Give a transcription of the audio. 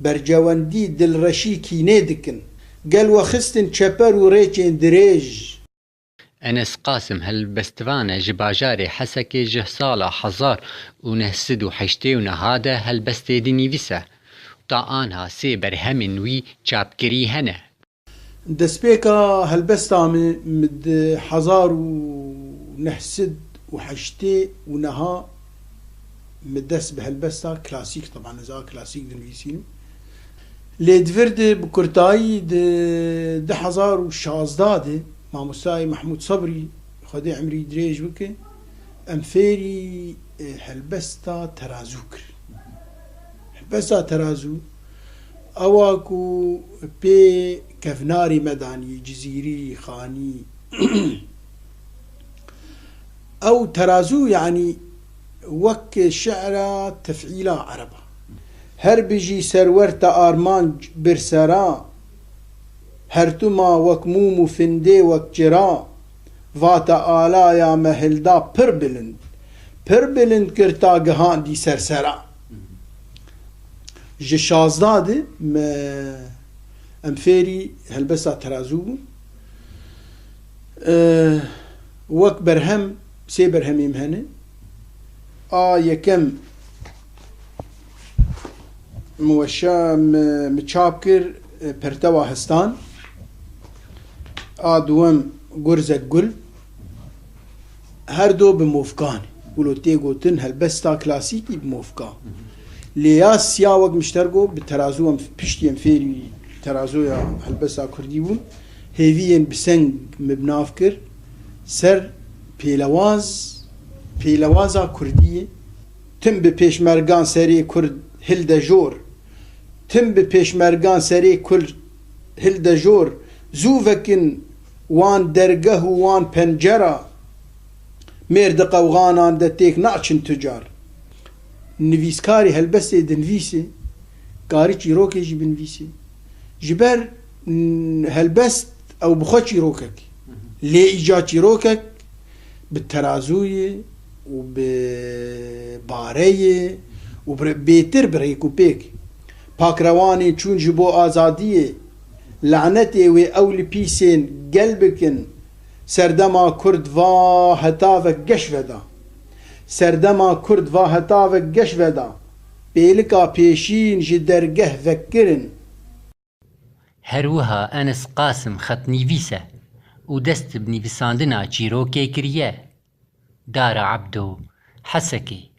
برجواندی دلرشی کینه دکن گل وخستن چپر و ریچین دریج. أنس قاسم هالبستفانة جباجاري حسكي جهصالة حزار ونهسد وحشتي ونهادة هالبستي دنيفسة طاقانها سي برهم وي چابكري هنه دسبيكا هالبستا مد حزار ونحسد وحشتي ونها مدس بهالبستا كلاسيك طبعا إذا كلاسيك دنيفسين ليدفرد بكرتاي ده حزار وشازداده مع مستاي محمود صبري خدي عمري دريج وكي أمفيري هلبستا ترازوكر هلبستا ترازو أواكو بي كفناري مداني جزيري خاني أو ترازو يعني وك شعرة تفعيلة عربة هربجي سرورت آرمانج برسرا هرتما وكموم فندي وكجرا فاتا آلايا مهلدا پربلند کرتا گهان دي سرسرا جشازداد امفيري هلبسا ترازو وك برهم سي برهم يمهنه يكم موشا متشابكر پرتوا هستان دوم گرزت گل هر دو بموفقان ولو تيغوتن هالبستا كلاسيكي بموفقان لياس سياوك مشترقو بترازو بشتي امفيري ترازو يا هالبستا كرديبون هيفيين بسنگ مبنافكر سر بيلوازا كردية تم بپیشمرگان سري كرد هلدا جور تم بپیشمرگان سري كرد هلدا جور زوفكن وان درگه وان پنجره مرد قوغانان ده تيك ناچن تجار نویسکاری هلبسته دنویسه کاری چیروکه جی بنویسه جبر هلبست او بخو چیروکك لی ایجا چیروکك بالترازوية وببارية وبيتر بريكو بيك باكرواني چون جبو آزادية لعنتي و اول بيسين قلبكن سردما كرد va هتافك قشودا سردما كرد va هتافك قشودا بيلكا بيشين جدرقه فكرن. هروها أنس قاسم خط نيفيسة ودست بنيفساندنا جيروكي كريه دار عبدو حسكي